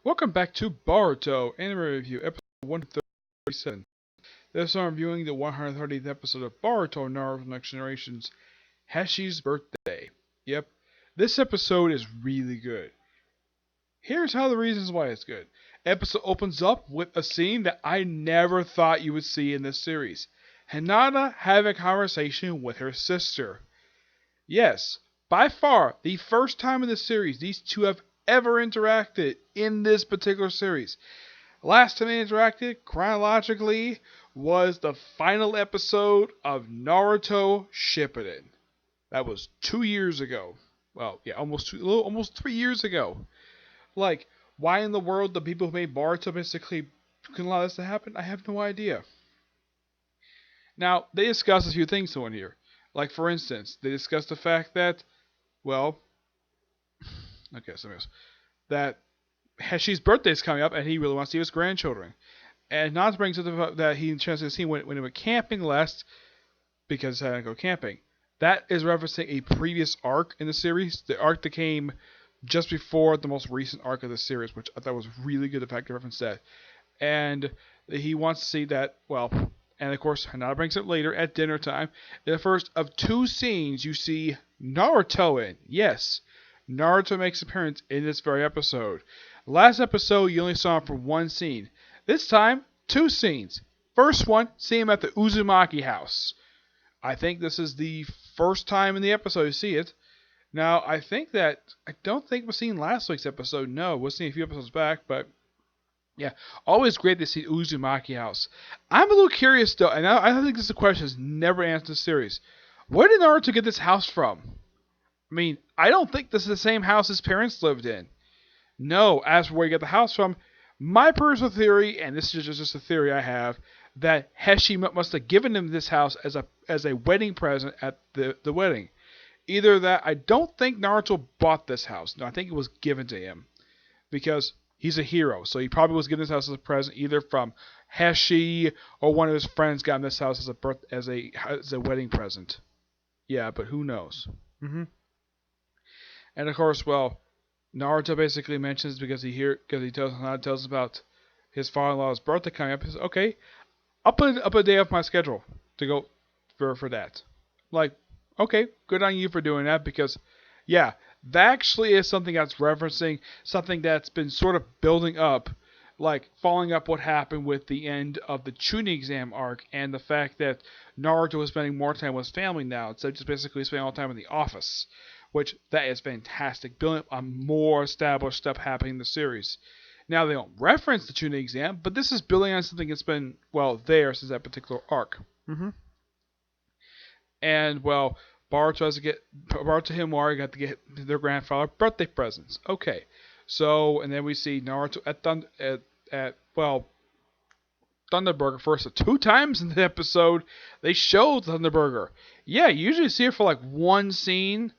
Welcome back to Boruto Anime Review, episode 137. This time I'm reviewing the 130th episode of Boruto Naruto Next Generation's Hiashi's Birthday. Yep, this episode is really good. Here's how the reasons why it's good. Episode opens up with a scene that I never thought you would see in this series. Hinata having a conversation with her sister. Yes, by far the first time in the series these two have ever interacted in this particular series. Last time they interacted, chronologically, was the final episode of Naruto Shippuden. That was 2 years ago. Well, yeah, almost 3 years ago. Like, why in the world the people who made Boruto basically couldn't allow this to happen? I have no idea. Now, they discuss a few things on here. Like, for instance, they discuss the fact that, well, okay, something else. That Hiashi's birthday is coming up, and he really wants to see his grandchildren. And Naz brings up the fact that he chances to see when he went camping last, because he had to go camping. That is referencing a previous arc in the series, the arc that came just before the most recent arc of the series, which I thought was really good. The fact to reference that, and he wants to see that. Well, and of course, Hinata brings it later at dinner time. In the first of two scenes, you see Naruto in. Yes, Naruto makes an appearance in this very episode. Last episode, you only saw him for one scene. This time, two scenes. First one, see him at the Uzumaki house. I think this is the first time in the episode you see it. Now, I don't think we've seen last week's episode. No, we'll see a few episodes back, but yeah, always great to see Uzumaki house. I'm a little curious though, and I think this is a question that's never answered in the series. Where did Naruto get this house from? I mean, I don't think this is the same house his parents lived in. No, as for where he got the house from, my personal theory, and this is just a theory I have, that Hiashi must have given him this house as a wedding present at the wedding. Either that, I don't think Naruto bought this house. No, I think it was given to him. Because he's a hero, so he probably was given this house as a present, either from Hiashi or one of his friends got him this house as a wedding present. Yeah, but who knows? And of course, well, Naruto basically mentions because he tells about his father-in-law's birthday coming up. He says, "Okay, I'll put up a day off my schedule to go for that." Like, okay, good on you for doing that because, yeah, that actually is something that's referencing something that's been sort of building up, like following up what happened with the end of the Chunin exam arc and the fact that Naruto is spending more time with his family now instead of just basically spending all the time in the office. Which, that is fantastic. Building up on more established stuff happening in the series. Now, they don't reference the Chunin exam, but this is building on something that's been, well, there since that particular arc. And, well, Boruto and Himawari got to get their grandfather birthday presents. Okay. So, and then we see Naruto at Thunderburger first. 2 times in the episode, they showed Thunderburger. Yeah, you usually see it for like one scene.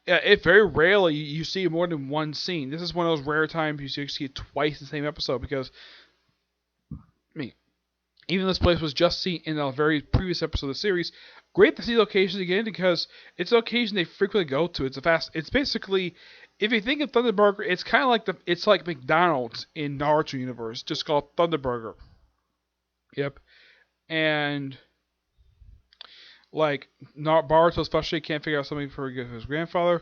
It very rarely you see more than one scene. This is one of those rare times you see it twice in the same episode because, I mean, even this place was just seen in a very previous episode of the series. Great to see locations again because it's a location they frequently go to. It's basically, if you think of Thunderburger, it's kind of like it's like McDonald's in Naruto universe, just called Thunderburger. Yep, and like Boruto especially can't figure out something for his grandfather.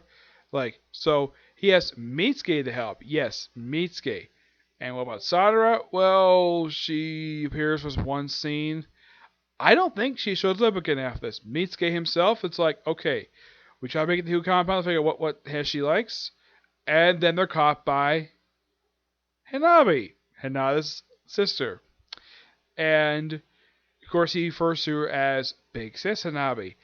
Like, so he has Mitsuki to help. Yes, Mitsuki. And what about Sadara? Well, she appears for one scene. I don't think she shows up again after this. Mitsuki himself, it's like, okay, we try to make it to 2 compounds, figure out what Hiashi likes, and then they're caught by Hanabi, Hinata's sister. And of course, he refers to her as Big Sis Hanabi.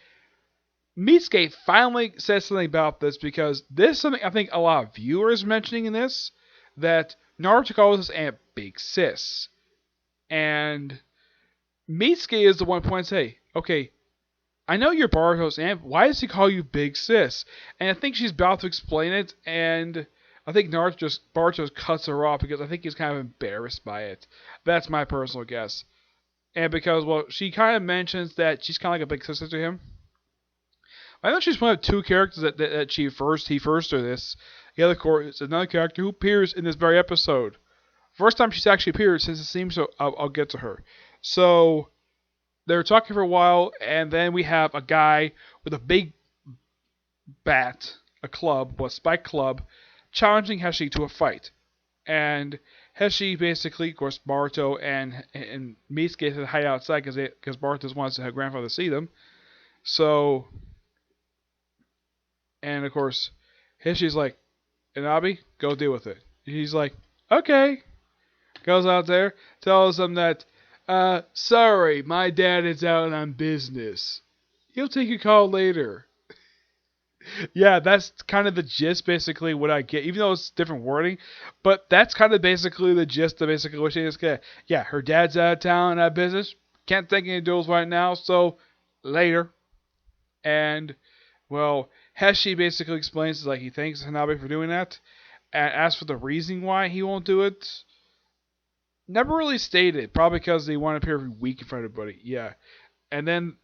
Mitsuki finally says something about this because this is something I think a lot of viewers mentioning in this, that Naruto calls his aunt Big Sis. And Mitsuki is the one who points, hey, okay, I know you're Boruto's aunt, why does he call you Big Sis? And I think she's about to explain it, and I think Boruto just cuts her off because I think he's kind of embarrassed by it. That's my personal guess. And because, well, she kind of mentions that she's kind of like a big sister to him. I know she's one of 2 characters that he first to this. The other is another character who appears in this very episode. First time she's actually appeared since it seems so. I'll get to her. So they're talking for a while, and then we have a guy with a big bat, a club, a spike club, challenging Hiashi to a fight. And Hiashi basically, of course, Boruto and Misuke to hide outside because Boruto wants her grandfather to see them. So, and of course, Hiashi's like, Inabi, go deal with it. He's like, okay. Goes out there, tells them that, sorry, my dad is out on business. He'll take your call later. Yeah, that's kind of the gist, basically, what I get, even though it's different wording. But that's kind of basically the gist of basically what she is. Yeah, her dad's out of town on business. Can't take any deals right now, so later. And, well, Heshi basically explains, like, he thanks Hanabi for doing that. And as for the reason why he won't do it, never really stated. Probably because they want to appear every week in front of everybody. Yeah. And then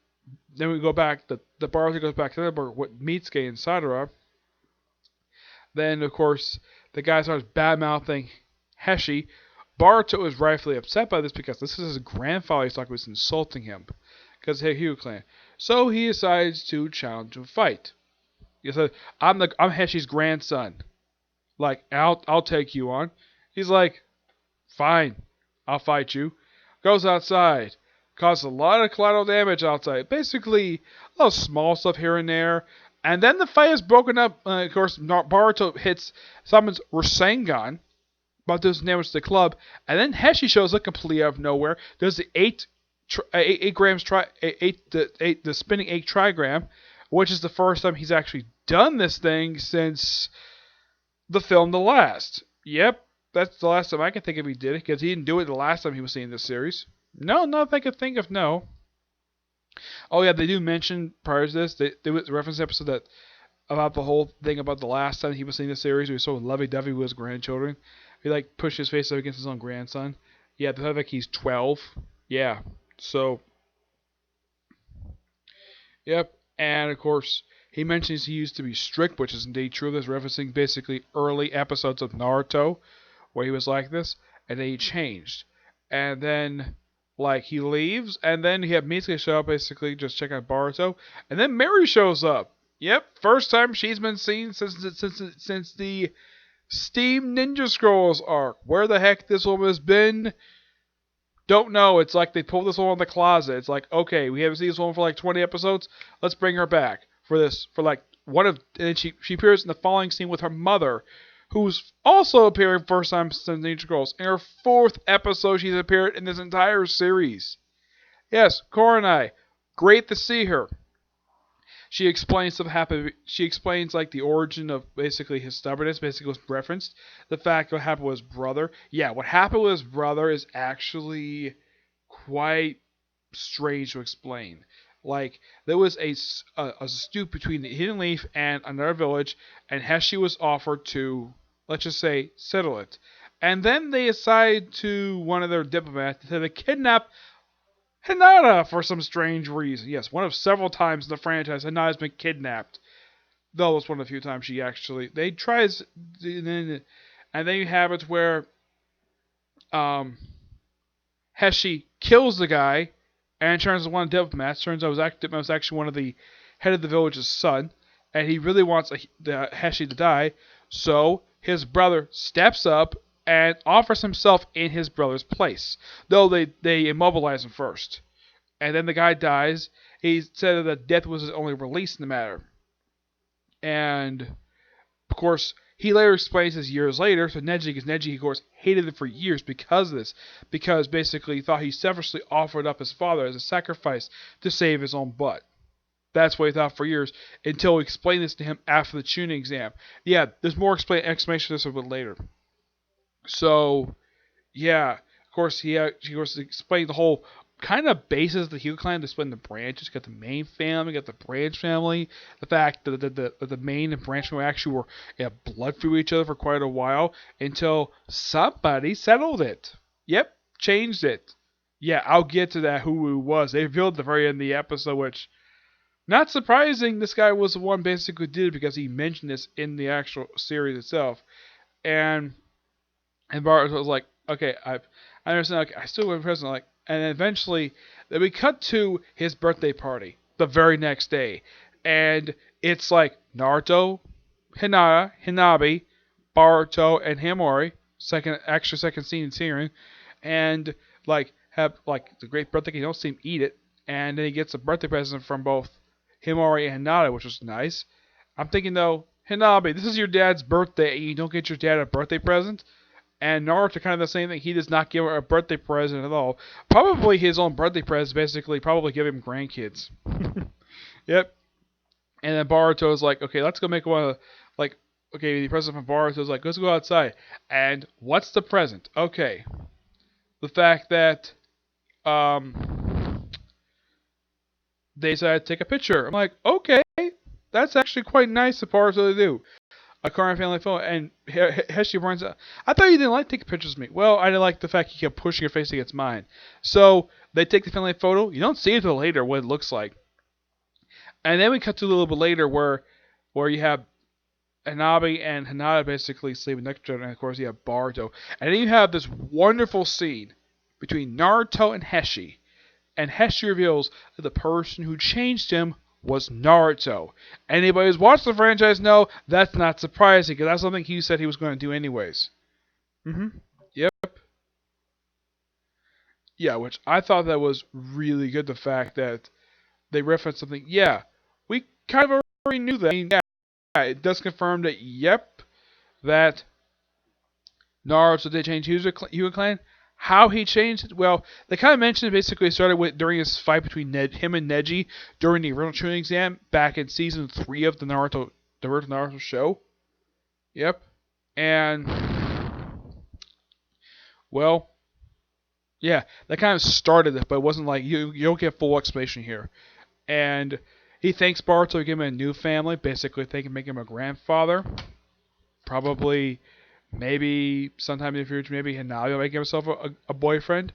we go back. The Boruto goes back to the bar with Mitsuke and Sadara. Then, of course, the guy starts bad mouthing Heshi. Boruto is rightfully upset by this because this is his grandfather he's talking about, insulting him. Because of the Hyu clan. So he decides to challenge a fight. He said, I'm Heshi's grandson. Like, I'll take you on. He's like, fine, I'll fight you. Goes outside. Causes a lot of collateral damage outside. Basically, a lot of small stuff here and there. And then the fight is broken up. Of course, Boruto summons Rasengan, but does damage to the club. And then Heshi shows up completely out of nowhere. Does the 8 grams the spinning 8 trigram, which is the first time he's actually done this thing since the film The Last. Yep, that's the last time I can think of he did it, because he didn't do it the last time he was seen this series. No, nothing I could think of, no. Oh yeah, they do mention prior to this, they reference episode that about the whole thing about the last time he was seeing the series, he was so lovey-dovey with his grandchildren. He like pushed his face up against his own grandson. Yeah, the fact like he's 12. Yeah, so yep, and of course he mentions he used to be strict, which is indeed true. This referencing basically early episodes of Naruto where he was like this, and then he changed. And then, like, he leaves, and then you have Misuke show up, basically just check out Boruto, and then Mary shows up. Yep, first time she's been seen since the Steam Ninja Scrolls arc. Where the heck this woman has been, don't know. It's like they pulled this one in the closet. It's like, okay, we haven't seen this woman for like 20 episodes. Let's bring her back for this, for like one of, and she appears in the following scene with her mother, who's also appearing first time since Ninja Scrolls. In her 4th episode she's appeared in this entire series. Yes, Koronai. Great to see her. She explains some happened. She explains like the origin of basically his stubbornness. Basically, was referenced the fact what happened with his brother. Yeah, what happened with his brother is actually quite strange to explain. Like, there was a dispute between the Hidden Leaf and another village, and Heshi was offered to, let's just say, settle it. And then they decided to, one of their diplomats, to kidnap Hinata for some strange reason. Yes, one of several times in the franchise, Hinata's been kidnapped. Though it was one of the few times she actually, they tries, and then you have it where, Heshi kills the guy, and turns to one of the diplomats. Turns out it was actually one of the head of the village's son, and he really wants Heshi to die. So his brother steps up and offers himself in his brother's place. Though they immobilize him first, and then the guy dies. He said that death was his only release in the matter, and of course, he later explains this years later to Neji, because Neji, of course, hated him for years because of this. Because basically he thought he selfishly offered up his father as a sacrifice to save his own butt. That's what he thought for years, until we explained this to him after the tuning exam. Yeah, there's more explanation of this a bit later. So, yeah, of course, he explained the whole kind of basis of the Hugh clan, to split the branches. You got the main family, you got the branch family. The fact that the main and branch family actually were blood feud with each other for quite a while, until somebody settled it. Yep, changed it. Yeah, I'll get to that, who it was. They revealed at the very end of the episode, which, not surprising, this guy was the one basically who did it, because he mentioned this in the actual series itself. And And Boruto was like, okay, I understand. Okay, I still want present. Like, and then eventually, then we cut to his birthday party the very next day, and it's like Naruto, Hinata, Hinabi, Boruto, and Himori. Second scene in Siren, and like have like the great birthday. You don't see him eat it, and then he gets a birthday present from both Himori and Hinata, which was nice. I'm thinking though, Hinabi, this is your dad's birthday, and you don't get your dad a birthday present. And Naruto kind of the same thing. He does not give her a birthday present at all. Probably his own birthday present, basically, probably give him grandkids. Yep. And then Boruto is like, okay, let's go make one of like, okay, the present from Boruto is like, let's go outside. And what's the present? Okay, the fact that they decided to take a picture. I'm like, okay, that's actually quite nice of Boruto to do. A current family photo, and Hiashi points out, I thought you didn't like taking pictures of me. Well, I didn't like the fact you kept pushing your face against mine. So they take the family photo. You don't see it until later what it looks like. And then we cut to a little bit later where you have Hanabi and Hinata basically sleeping next to each other, and of course you have Boruto. And then you have this wonderful scene between Naruto and Hiashi. And Hiashi reveals that the person who changed him was Naruto. Anybody who's watched the franchise know that's not surprising because that's something he said he was going to do anyways. Yep. Yeah, which I thought that was really good. The fact that they referenced something. Yeah, we kind of already knew that. I mean, yeah, it does confirm that. Yep, that Naruto did change Hyuga Clan. How he changed it? Well, they kind of mentioned it basically started with during his fight between him and Neji during the original Chunin exam back in season 3 of the Naruto show. Yep. And well, yeah, that kind of started it, but it wasn't like you don't get full explanation here. And he thanks Boruto for giving him a new family, basically thinking make him a grandfather. Probably maybe sometime in the future, maybe Hanabi will make himself a boyfriend.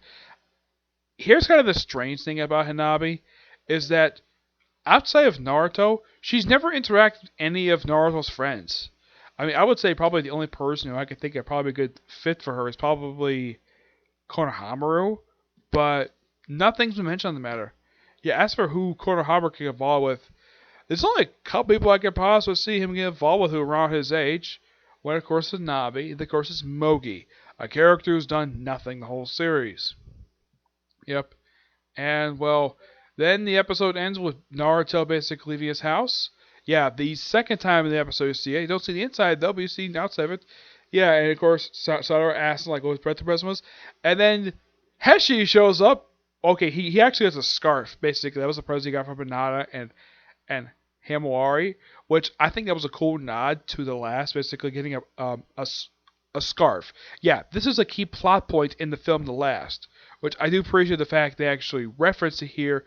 Here's kind of the strange thing about Hanabi, is that outside of Naruto, she's never interacted with any of Naruto's friends. I mean, I would say probably the only person who I could think of probably a good fit for her is probably Konohamaru, but nothing's been mentioned on the matter. Yeah, as for who Konohamaru can get involved with, there's only a couple people I could possibly see him get involved with who are around his age. One, of course, is Nabi. And of course, is Mogi, a character who's done nothing the whole series. Yep. And, well, then the episode ends with Naruto basically leaving his house. Yeah, the second time in the episode you see it. You don't see the inside, though, but you see the outside of it. Yeah, and of course, Satoru asks, like, what his birthday present was. And then Hiashi shows up. Okay, he actually has a scarf, basically. That was the present he got from Hinata and Himawari, which I think that was a cool nod to the last, basically getting a scarf. Yeah, this is a key plot point in the film The Last, which I do appreciate the fact they actually reference it here,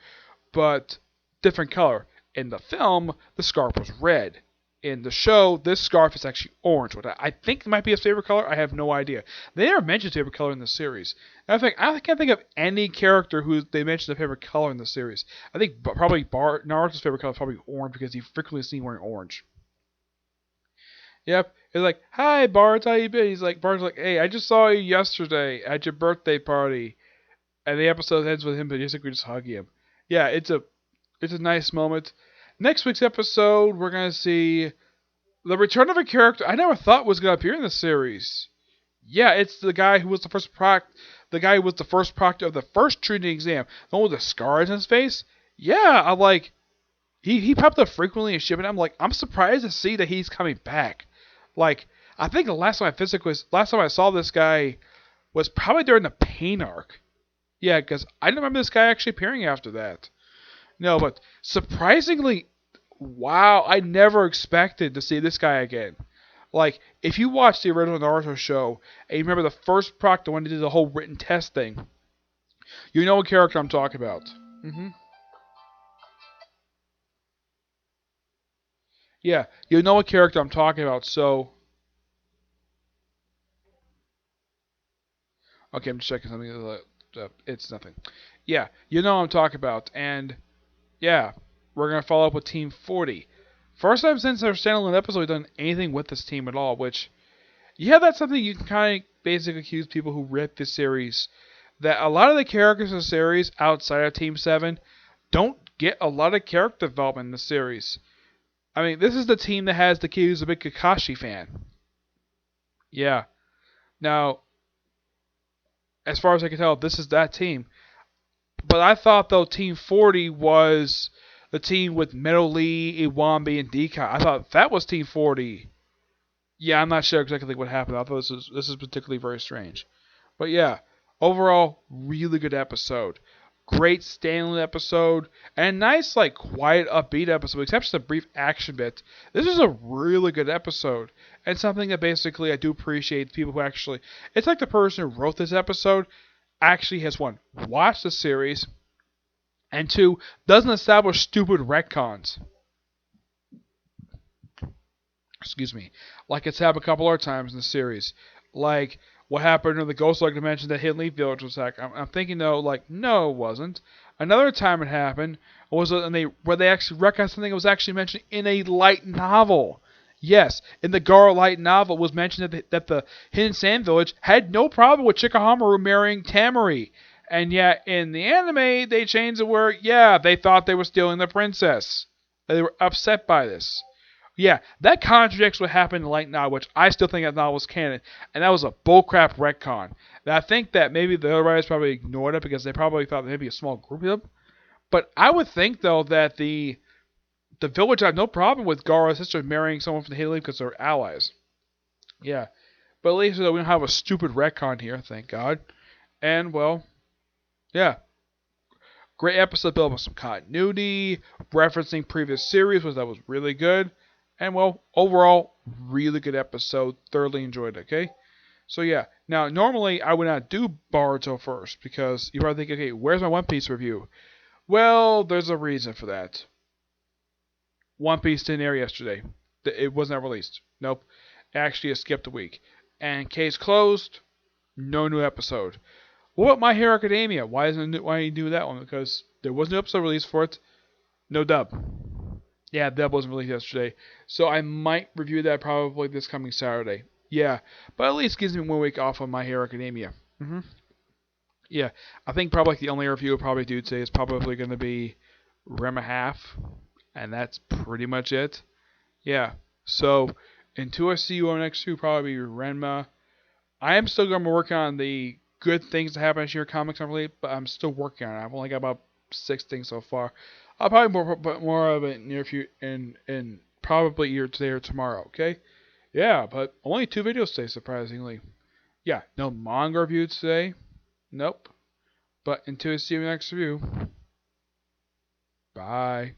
but different color. In the film, the scarf was red. In the show, this scarf is actually orange, which I think might be his favorite color. I have no idea. They never mentioned favorite color in the series. I can't think of any character who they mentioned a favorite color in the series. I think probably Naruto's favorite color is probably orange because he frequently seen wearing orange. Yep. He's like, "Hi, Bart, how you been?" Bart's like, "Hey, I just saw you yesterday at your birthday party," and the episode ends with him basically just hugging him. Yeah, it's a nice moment. Next week's episode, we're gonna see the return of a character I never thought was gonna appear in the series. Yeah, it's the guy who was the guy who was the first proctor of the first Trinity exam, the one with the scars on his face. Yeah, I'm like, he popped up frequently in shipping. I'm surprised to see that he's coming back. Like, I think the last time I saw this guy was probably during the Pain arc. Yeah, because I don't remember this guy actually appearing after that. No, but surprisingly, wow, I never expected to see this guy again. Like, if you watch the original Naruto show, and you remember the first proctor when he did the whole written test thing, you know what character I'm talking about. Yeah, you know what character I'm talking about, so... Okay, I'm just checking something. It's nothing. Yeah, you know what I'm talking about, and... Yeah, we're going to follow up with Team 40. First time since our standalone episode we've done anything with this team at all, which Yeah, that's something you can kind of basically accuse people who read this series that a lot of the characters in the series outside of Team 7 don't get a lot of character development in the series. I mean, this is the team that has the kid who's a big Kakashi fan. Yeah. Now, as far as I can tell, this is that team. But I thought, though, Team 40 was the team with Metal Lee, Iwambi, and Dekai. I thought that was Team 40. Yeah, I'm not sure exactly what happened. I thought this is particularly very strange. But yeah, overall, really good episode. Great standalone episode, and nice, like, quiet, upbeat episode, except for the brief action bit. This is a really good episode, and something that basically I do appreciate people who actually. It's like the person who wrote this episode actually has one, watched the series, and two, doesn't establish stupid retcons. Excuse me, like it's happened a couple other times in the series. Like what happened in the Ghost Lake dimension that Hidden Leaf Village was attacked. I'm thinking though, like no, it wasn't. Another time it happened was where they actually recognized something that was actually mentioned in a light novel. Yes, in the Garo light novel, it was mentioned that the Hidden Sand Village had no problem with Chikahamaru marrying Tamari. And yet, in the anime, they changed it where, yeah, they thought they were stealing the princess. They were upset by this. Yeah, that contradicts what happened in Light Novel, which I still think that novel was canon, and that was a bullcrap retcon. And I think that maybe the other writers probably ignored it because they probably thought maybe a small group of them. But I would think though that the village had no problem with Gaara's sister marrying someone from the Hidden Leaf because they're allies. Yeah, but at least we don't have a stupid retcon here, thank God. And well, yeah, great episode built with some continuity, referencing previous series, which that was really good. And well, overall, really good episode. Thoroughly enjoyed it, okay? So yeah, now normally I would not do Boruto first because you probably think, okay, where's my One Piece review? Well, there's a reason for that. One Piece didn't air yesterday. It was not released. Nope. Actually, it skipped a week. And case closed. No new episode. What about My Hero Academia? Why didn't you do that one? Because there was no episode released for it. No dub. Yeah, dub wasn't released yesterday. So I might review that probably this coming Saturday. Yeah, but at least gives me 1 week off of My Hero Academia. Yeah, I think probably the only review I'll probably do today is probably going to be Rema Half, and that's pretty much it. Yeah, so until I see you on next two, probably Renma. I am still going to work on the good things that happen in your comics, I believe, but I'm still working on it. I've only got about 6 things so far. I'll probably put more of it near future in probably either today or tomorrow. Okay? Yeah, but only 2 videos today, surprisingly. Yeah, no manga review today. Nope. But until I see you next review. Bye.